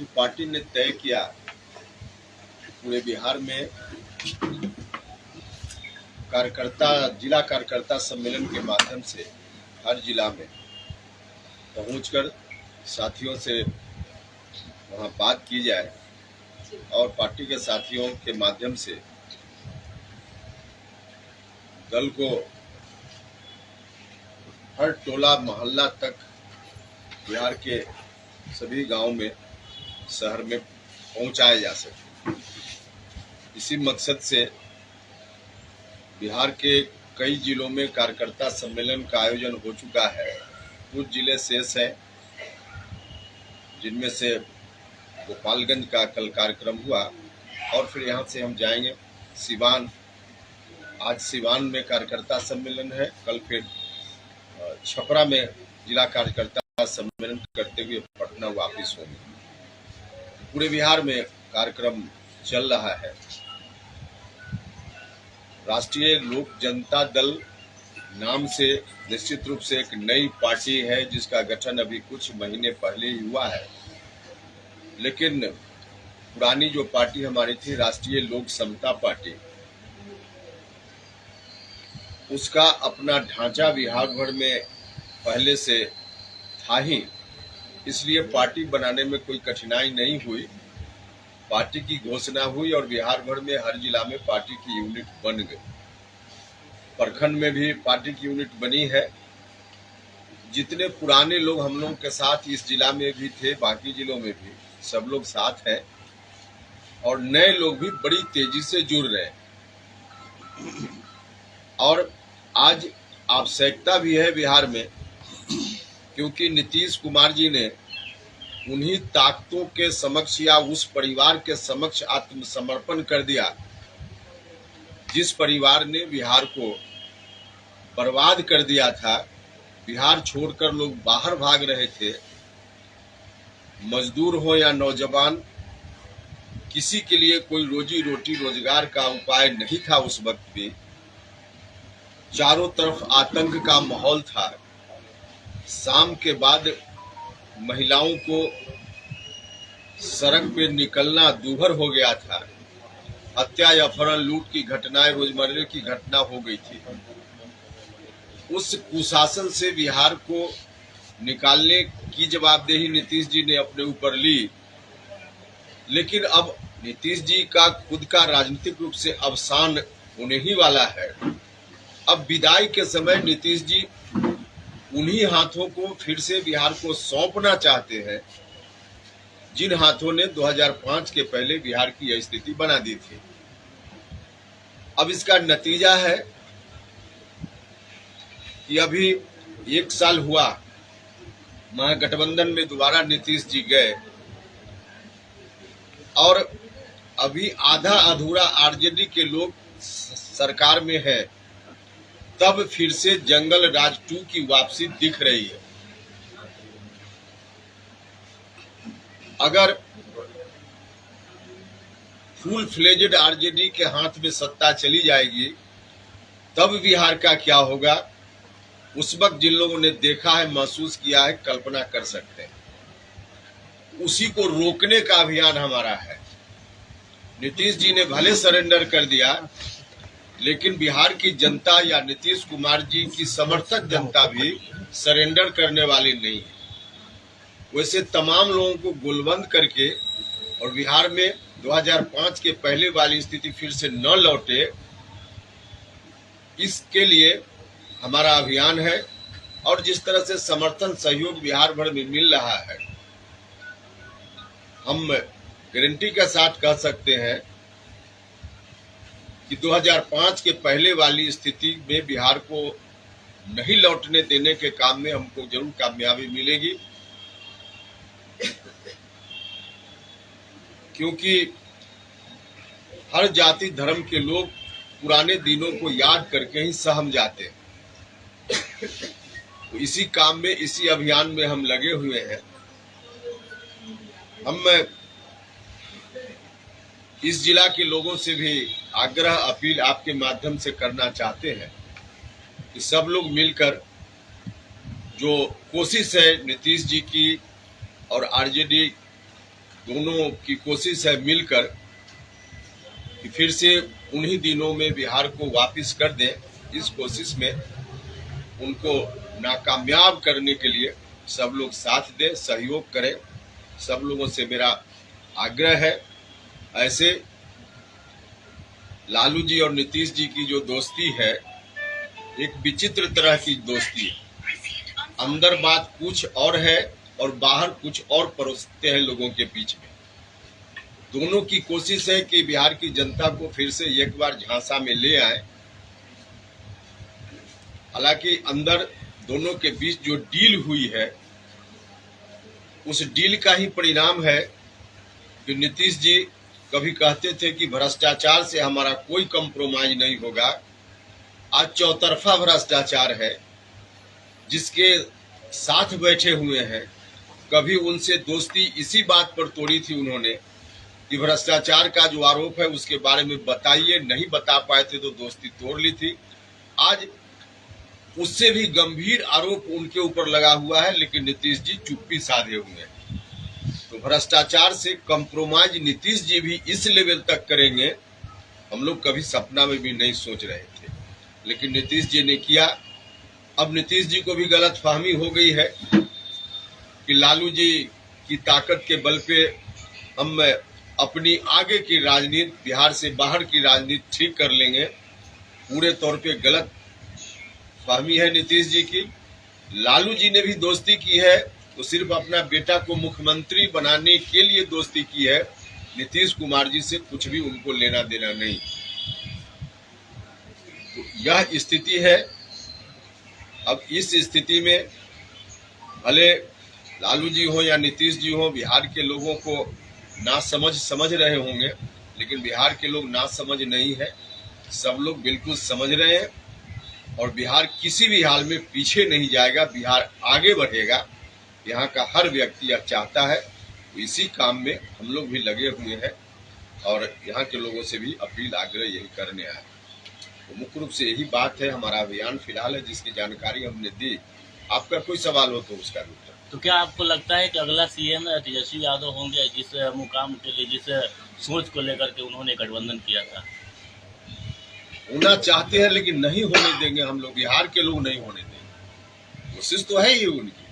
यही पार्टी ने तय किया पूरे बिहार में जिला कार्यकर्ता सम्मेलन के माध्यम से हर जिला में पहुंचकर साथियों से वहां बात की जाए और पार्टी के साथियों के माध्यम से दल को हर टोला मोहल्ला तक बिहार के सभी गांव में शहर में पहुंचाया जा सके। इसी मकसद से बिहार के कई जिलों में कार्यकर्ता सम्मेलन का आयोजन हो चुका है। कुछ जिले शेष हैं, जिनमें से गोपालगंज का कल कार्यक्रम हुआ और फिर यहाँ से हम जाएंगे सिवान। आज सिवान में कार्यकर्ता सम्मेलन है, कल फिर छपरा में जिला कार्यकर्ता सम्मेलन करते हुए पटना वापस होंगे। पूरे बिहार में कार्यक्रम चल रहा है। राष्ट्रीय लोक जनता दल नाम से निश्चित रूप से एक नई पार्टी है, जिसका गठन अभी कुछ महीने पहले ही हुआ है। लेकिन पुरानी जो पार्टी हमारी थी, राष्ट्रीय लोक समता पार्टी, उसका अपना ढांचा बिहार भर में पहले से था ही, इसलिए पार्टी बनाने में कोई कठिनाई नहीं हुई। पार्टी की घोषणा हुई और बिहार भर में हर जिला में पार्टी की यूनिट बन गई। प्रखंड में भी पार्टी की यूनिट बनी है। जितने पुराने लोग हम लोगों के साथ इस जिला में भी थे, बाकी जिलों में भी सब लोग साथ हैं और नए लोग भी बड़ी तेजी से जुड़ रहे हैं। और आज आवश्यकता भी है बिहार में, क्योंकि नीतीश कुमार जी ने उन्हीं ताकतों के समक्ष या उस परिवार के समक्ष आत्मसमर्पण कर दिया जिस परिवार ने बिहार को बर्बाद कर दिया था। बिहार छोड़कर लोग बाहर भाग रहे थे। मजदूर हो या नौजवान, किसी के लिए कोई रोजी रोटी रोजगार का उपाय नहीं था। उस वक्त भी चारों तरफ आतंक का माहौल था। शाम के बाद महिलाओं को सड़क पे निकलना दूभर हो गया था। हत्या, अपहरण, लूट की घटनाएं रोजमर्रा की घटना हो गई थी। उस कुशासन से बिहार को निकालने की जवाबदेही नीतीश जी ने अपने ऊपर ली। लेकिन अब नीतीश जी का खुद का राजनीतिक रूप से अवसान होने ही वाला है। अब विदाई के समय नीतीश जी उन्हीं हाथों को फिर से बिहार को सौंपना चाहते हैं, जिन हाथों ने 2005 के पहले बिहार की यह स्थिति बना दी थी। अब इसका नतीजा है कि अभी 1 साल हुआ, महागठबंधन में दोबारा नीतीश जी गए और अभी आधा अधूरा आरजेडी के लोग सरकार में है। तब फिर से जंगल राज 2 की वापसी दिख रही है। अगर फुल फ्लेजेड आरजेडी के हाथ में सत्ता चली जाएगी, तब बिहार का क्या होगा, उस वक्त जिन लोगों ने देखा है, महसूस किया है, कल्पना कर सकते हैं। उसी को रोकने का अभियान हमारा है। नीतीश जी ने भले सरेंडर कर दिया, लेकिन बिहार की जनता या नीतीश कुमार जी की समर्थक जनता भी सरेंडर करने वाली नहीं है। वैसे तमाम लोगों को गोलबंद करके और बिहार में 2005 के पहले वाली स्थिति फिर से न लौटे, इसके लिए हमारा अभियान है। और जिस तरह से समर्थन सहयोग बिहार भर में मिल रहा है, हम गारंटी के साथ कह सकते हैं कि 2005 के पहले वाली स्थिति में बिहार को नहीं लौटने देने के काम में हमको जरूर कामयाबी मिलेगी। क्योंकि हर जाति धर्म के लोग पुराने दिनों को याद करके ही सहम जाते हैं। तो इसी काम में, इसी अभियान में हम लगे हुए हैं। हम इस जिला के लोगों से भी आग्रह, अपील आपके माध्यम से करना चाहते हैं कि सब लोग मिलकर जो कोशिश है नीतीश जी की और आरजेडी दोनों की कोशिश है मिलकर कि फिर से उन्हीं दिनों में बिहार को वापस कर दें। इस कोशिश में उनको नाकामयाब करने के लिए सब लोग साथ दें, सहयोग करें। सब लोगों से मेरा आग्रह है। ऐसे लालू जी और नीतीश जी की जो दोस्ती है, एक विचित्र तरह की दोस्ती है। अंदर बात कुछ और है और बाहर कुछ और परोसते हैं लोगों के बीच में। दोनों की कोशिश है कि बिहार की जनता को फिर से एक बार झांसा में ले आए। हालांकि अंदर दोनों के बीच जो डील हुई है, उस डील का ही परिणाम है कि नीतीश जी कभी कहते थे कि भ्रष्टाचार से हमारा कोई कंप्रोमाइज नहीं होगा। आज चौतरफा भ्रष्टाचार है, जिसके साथ बैठे हुए हैं। कभी उनसे दोस्ती इसी बात पर तोड़ी थी उन्होंने कि भ्रष्टाचार का जो आरोप है उसके बारे में बताइए, नहीं बता पाए थे तो दोस्ती तोड़ ली थी। आज उससे भी गंभीर आरोप उनके ऊपर लगा हुआ है, लेकिन नीतीश जी चुप्पी साधे हुए हैं। तो भ्रष्टाचार से कंप्रोमाइज नीतीश जी भी इस लेवल तक करेंगे, हम लोग कभी सपना में भी नहीं सोच रहे थे, लेकिन नीतीश जी ने किया। अब नीतीश जी को भी गलतफहमी हो गई है कि लालू जी की ताकत के बल पे हम अपनी आगे की राजनीति, बिहार से बाहर की राजनीति ठीक कर लेंगे। पूरे तौर पे गलत फहमी है नीतीश जी की। लालू जी ने भी दोस्ती की है तो सिर्फ अपना बेटा को मुख्यमंत्री बनाने के लिए दोस्ती की है। नीतीश कुमार जी से कुछ भी उनको लेना देना नहीं। तो यह स्थिति है। अब इस स्थिति में भले लालू जी हो या नीतीश जी हो, बिहार के लोगों को नासमझ समझ रहे होंगे, लेकिन बिहार के लोग नासमझ नहीं है। सब लोग बिल्कुल समझ रहे हैं और बिहार किसी भी हाल में पीछे नहीं जाएगा, बिहार आगे बढ़ेगा। यहाँ का हर व्यक्ति यह चाहता है। तो इसी काम में हम लोग भी लगे हुए हैं और यहाँ के लोगों से भी अपील, आग्रह यही करने आए। तो मुख्य रूप से यही बात है। हमारा अभियान फिलहाल है, जिसकी जानकारी हमने दी। आपका कोई सवाल हो तो उसका उत्तर। तो क्या आपको लगता है कि अगला सीएम तेजस्वी यादव होंगे, जिस मुकाम के लिए, जिस सोच को लेकर के उन्होंने गठबंधन किया था? होना चाहते हैं लेकिन नहीं होने देंगे हम लोग। बिहार के लोग नहीं होने देंगे। कोशिश तो है ही उनकी,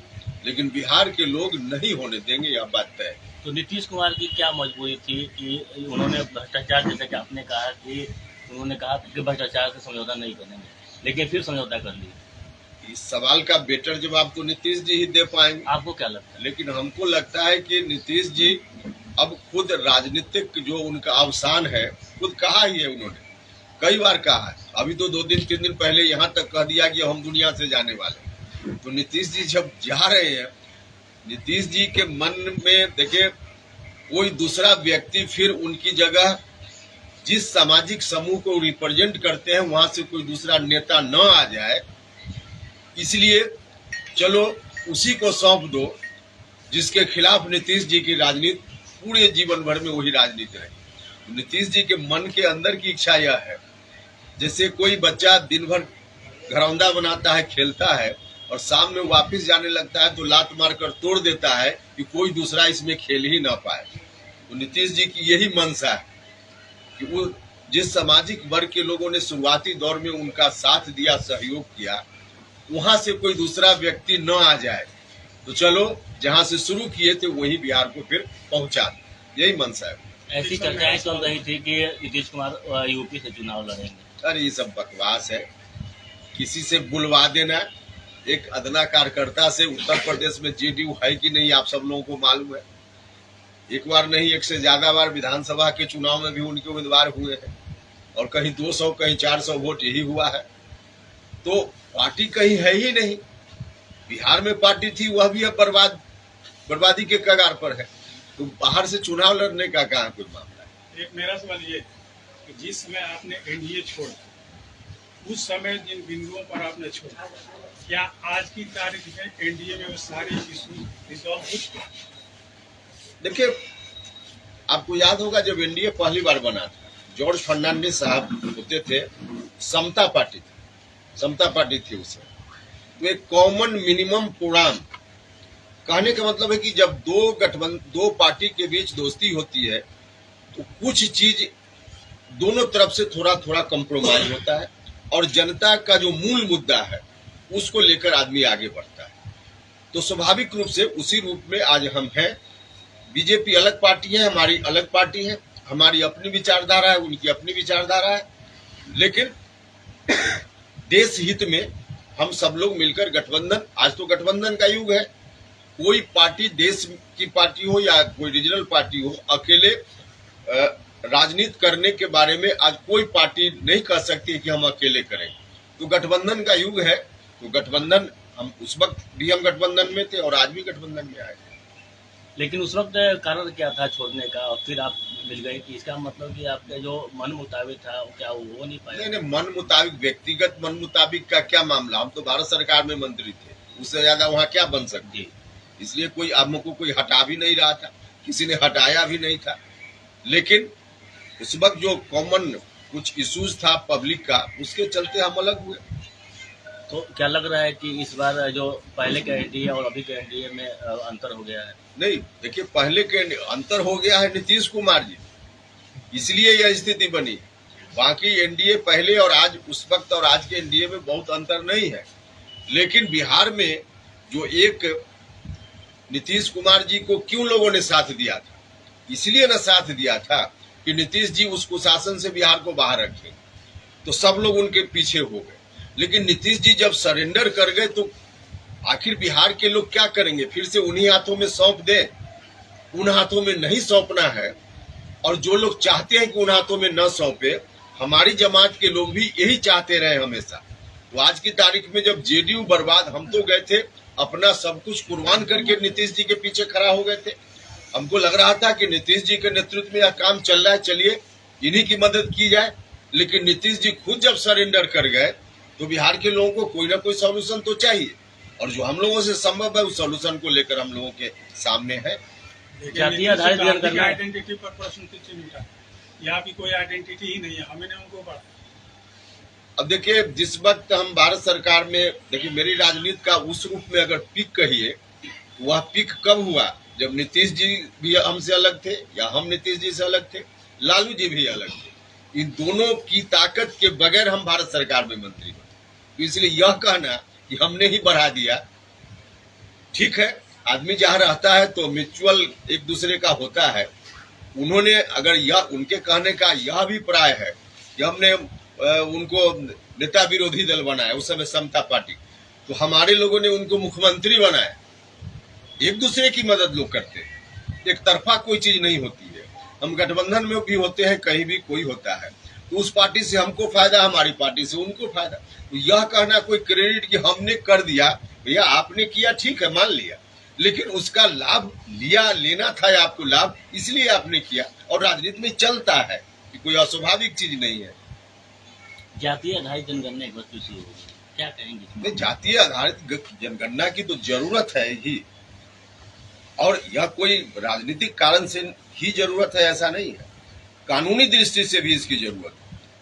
लेकिन बिहार के लोग नहीं होने देंगे, यह बात तय है। तो नीतीश कुमार की क्या मजबूरी थी कि उन्होंने भ्रष्टाचार, जैसे कि आपने कहा कि उन्होंने कहा कि भ्रष्टाचार से समझौता नहीं करेंगे, लेकिन फिर समझौता कर लिया? इस सवाल का बेटर जवाब तो नीतीश जी ही दे पाएंगे। आपको क्या लगता है? लेकिन हमको लगता है कि नीतीश जी अब खुद राजनीतिक जो उनका अवसान है, खुद कहा ही है उन्होंने, कई बार कहा है। अभी तो 2 दिन 3 दिन पहले यहाँ तक कह दिया कि हम दुनिया से जाने वाले। तो नीतीश जी जब जा रहे हैं, नीतीश जी के मन में देखिए कोई दूसरा व्यक्ति फिर उनकी जगह, जिस सामाजिक समूह को रिप्रेजेंट करते हैं वहां से कोई दूसरा नेता न आ जाए, इसलिए चलो उसी को सौंप दो जिसके खिलाफ नीतीश जी की राजनीति पूरे जीवन भर में वही राजनीति रही। नीतीश जी के मन के अंदर की इच्छा यह है, जैसे कोई बच्चा दिन भर घरौंदा बनाता है, खेलता है और शाम में वापस जाने लगता है तो लात मारकर तोड़ देता है कि कोई दूसरा इसमें खेल ही ना पाए। तो नीतीश जी की यही मंशा है कि वो जिस सामाजिक वर्ग के लोगों ने शुरुआती दौर में उनका साथ दिया, सहयोग किया, वहां से कोई दूसरा व्यक्ति न आ जाए। तो चलो जहां से शुरू किए थे वही बिहार को फिर पहुंचा, यही मंशा है। ऐसी चर्चाएं चल रही थी कि नीतीश कुमार यूपी से चुनाव लड़ेंगे। अरे ये सब बकवास है। किसी से बुलवा देना, एक अदना कार्यकर्ता से। उत्तर प्रदेश में जेडीयू है कि नहीं आप सब लोगों को मालूम है। एक बार नहीं, एक से ज्यादा बार विधानसभा के चुनाव में भी उनके उम्मीदवार हुए हैं और कहीं 200 कहीं 400 वोट यही हुआ है। तो पार्टी कहीं है ही नहीं। बिहार में पार्टी थी, वह भी अब बर्बादी के कगार पर है। तो बाहर से चुनाव लड़ने का कहाँ कोई मामला है। एक मेरा सवाल ये कि जिस समय आपने एनडीए छोड़ा, उस समय जिन बिंदुओं पर आपने छोड़ा, क्या आज की तारीख में एनडीए में वो सारे इशू रिजॉल्व हो चुके? देखिए, आपको याद होगा जब एनडीए पहली बार बना था, जॉर्ज फर्नांडिस साहब होते थे, समता पार्टी थी उसे। तो एक कॉमन मिनिमम प्रोग्राम कहने का मतलब है कि जब दो पार्टी के बीच दोस्ती होती है तो कुछ चीज दोनों तरफ से थोड़ा थोड़ा कॉम्प्रोमाइज होता है और जनता का जो मूल मुद्दा है उसको लेकर आदमी आगे बढ़ता है। तो स्वाभाविक रूप से उसी रूप में आज हम हैं। बीजेपी अलग पार्टी है, हमारी अलग पार्टी है, हमारी अपनी विचारधारा है, उनकी अपनी विचारधारा है, लेकिन देश हित में हम सब लोग मिलकर गठबंधन, आज तो गठबंधन का युग है। कोई पार्टी, देश की पार्टी हो या कोई रीजनल पार्टी हो, अकेले राजनीति करने के बारे में आज कोई पार्टी नहीं कह सकती कि हम अकेले करें। तो गठबंधन का युग है, तो गठबंधन, हम उस वक्त भी हम गठबंधन में थे और आज भी गठबंधन में आए। लेकिन उस वक्त कारण क्या था छोड़ने का और फिर आप मिल गए, कि इसका मतलब कि आपके जो मन मुताबिक था क्या वो हो नहीं पाया? नहीं, मन मुताबिक, व्यक्तिगत मन मुताबिक का क्या मामला, हम तो भारत सरकार में मंत्री थे, उससे ज्यादा वहाँ क्या बन सकती है। इसलिए कोई हमको कोई हटा भी नहीं रहा था, किसी ने हटाया भी नहीं था, लेकिन उस वक्त जो कॉमन कुछ इश्यूज था पब्लिक का, उसके चलते हम अलग हुए। तो क्या लग रहा है कि इस बार जो पहले के एनडीए और अभी के एनडीए में अंतर हो गया है? नहीं, देखिए, पहले के अंतर हो गया है नीतीश कुमार जी, इसलिए यह स्थिति बनी। बाकी एनडीए पहले और आज, उस वक्त और आज के एनडीए में बहुत अंतर नहीं है, लेकिन बिहार में जो एक नीतीश कुमार जी को क्यों लोगों ने साथ दिया था, इसलिए ना साथ दिया था कि नीतीश जी उस कुशासन से बिहार को बाहर रखें, तो सब लोग उनके पीछे हो गए। लेकिन नीतीश जी जब सरेंडर कर गए तो आखिर बिहार के लोग क्या करेंगे? फिर से उन्हीं हाथों में सौंप दें? उन हाथों में नहीं सौंपना है। और जो लोग चाहते हैं कि उन हाथों में न सौंपे, हमारी जमात के लोग भी यही चाहते रहे हमेशा। तो आज की तारीख में जब जेडीयू बर्बाद, हम तो गए थे अपना सब कुछ कुर्बान करके नीतीश जी के पीछे खड़ा हो गए थे। हमको लग रहा था कि नीतीश जी के नेतृत्व में यह काम चल रहा है, चलिए इन्हीं की मदद की जाए। लेकिन नीतीश जी खुद जब सरेंडर कर गए तो बिहार के लोगों को कोई ना कोई सॉल्यूशन तो चाहिए, और जो हम लोगों से संभव है उस सॉल्यूशन को लेकर हम लोगों के सामने है। जातीय आधारित जनगणना, आइडेंटिटी पर प्रश्न चिन्ह उठा, यहाँ की कोई आइडेंटिटी ही नहीं है, हमें उनको बढ़ा। अब देखिए, जिस वक्त हम भारत सरकार में, देखिए मेरी राजनीति का उस रूप में अगर पीक कहिए, वह पीक कब हुआ? जब नीतीश जी भी हमसे अलग थे या हम नीतीश जी से अलग थे, लालू जी भी अलग थे। इन दोनों की ताकत के बगैर हम भारत सरकार में मंत्री बने। तो इसलिए यह कहना कि हमने ही बढ़ा दिया, ठीक है, आदमी जहाँ रहता है तो म्यूचुअल एक दूसरे का होता है। उन्होंने अगर यह, उनके कहने का यह अभिप्राय है कि हमने उनको नेता विरोधी दल बनाया, उस समय समता पार्टी, तो हमारे लोगों ने उनको मुख्यमंत्री बनाया। एक दूसरे की मदद लोग करते हैं, एक तरफा कोई चीज नहीं होती है। हम गठबंधन में भी होते हैं, कहीं भी कोई होता है तो उस पार्टी से हमको फायदा, हमारी पार्टी से उनको फायदा। तो यह कहना कोई क्रेडिट कि हमने कर दिया, भैया आपने किया, ठीक है, मान लिया, लेकिन उसका लाभ लेना था आपको लाभ, इसलिए आपने किया। और राजनीति में चलता है कि कोई अस्वाभाविक चीज नहीं है। जातीय आधारित जनगणना एक बार फिर शुरू होगी, क्या कहेंगे? जातीय आधारित जनगणना की तो जरूरत है ही, और यह कोई राजनीतिक कारण से ही जरूरत है ऐसा नहीं है, कानूनी दृष्टि से भी इसकी जरूरत है।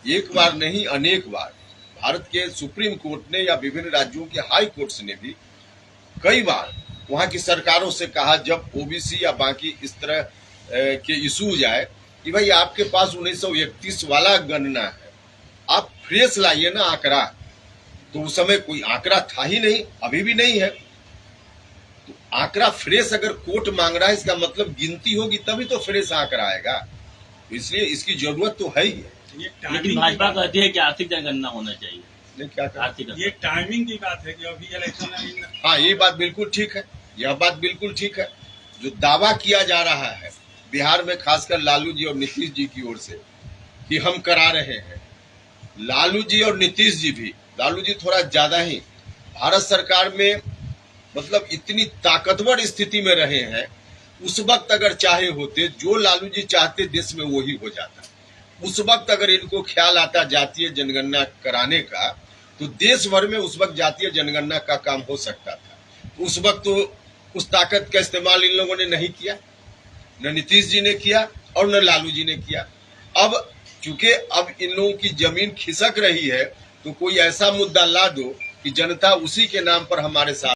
एक बार नहीं, अनेक बार भारत के सुप्रीम कोर्ट ने या विभिन्न राज्यों के हाई कोर्ट्स ने भी कई बार वहां की सरकारों से कहा, जब ओबीसी या बाकी इस तरह के इशूज आए, कि भाई आपके पास 1931 वाला गणना है, आप फ्रेश लाइए ना आंकड़ा। तो उस समय कोई आंकड़ा था ही नहीं, अभी भी नहीं है। तो आंकड़ा फ्रेश अगर कोर्ट मांग रहा है, इसका मतलब गिनती होगी तभी तो फ्रेश आंकड़ा आएगा। तो इसलिए इसकी जरूरत तो है ही है। लेकिन भाजपा कहती है कि आर्थिक जनगणना होना चाहिए। नहीं, क्या आर्थिक, ये टाइमिंग की बात है कि अभी इलेक्शन। हाँ, ये बात बिल्कुल ठीक है, यह बात बिल्कुल ठीक है। जो दावा किया जा रहा है बिहार में, खासकर लालू जी और नीतीश जी की ओर से, कि हम करा रहे हैं, लालू जी और नीतीश जी भी, लालू जी थोड़ा ज्यादा ही भारत सरकार में मतलब इतनी ताकतवर स्थिति में रहे हैं। उस वक्त अगर चाहे होते, जो लालू जी चाहते देश में वही हो जाता। उस वक्त अगर इनको ख्याल आता जातीय जनगणना कराने का, तो देश भर में उस वक्त जातीय जनगणना का काम हो सकता था। उस वक्त तो उस ताकत का इस्तेमाल इन लोगों ने नहीं किया, न नीतीश जी ने किया और न लालू जी ने किया। अब चूंकि अब इन लोगों की जमीन खिसक रही है, तो कोई ऐसा मुद्दा ला दो कि जनता उसी के नाम पर हमारे साथ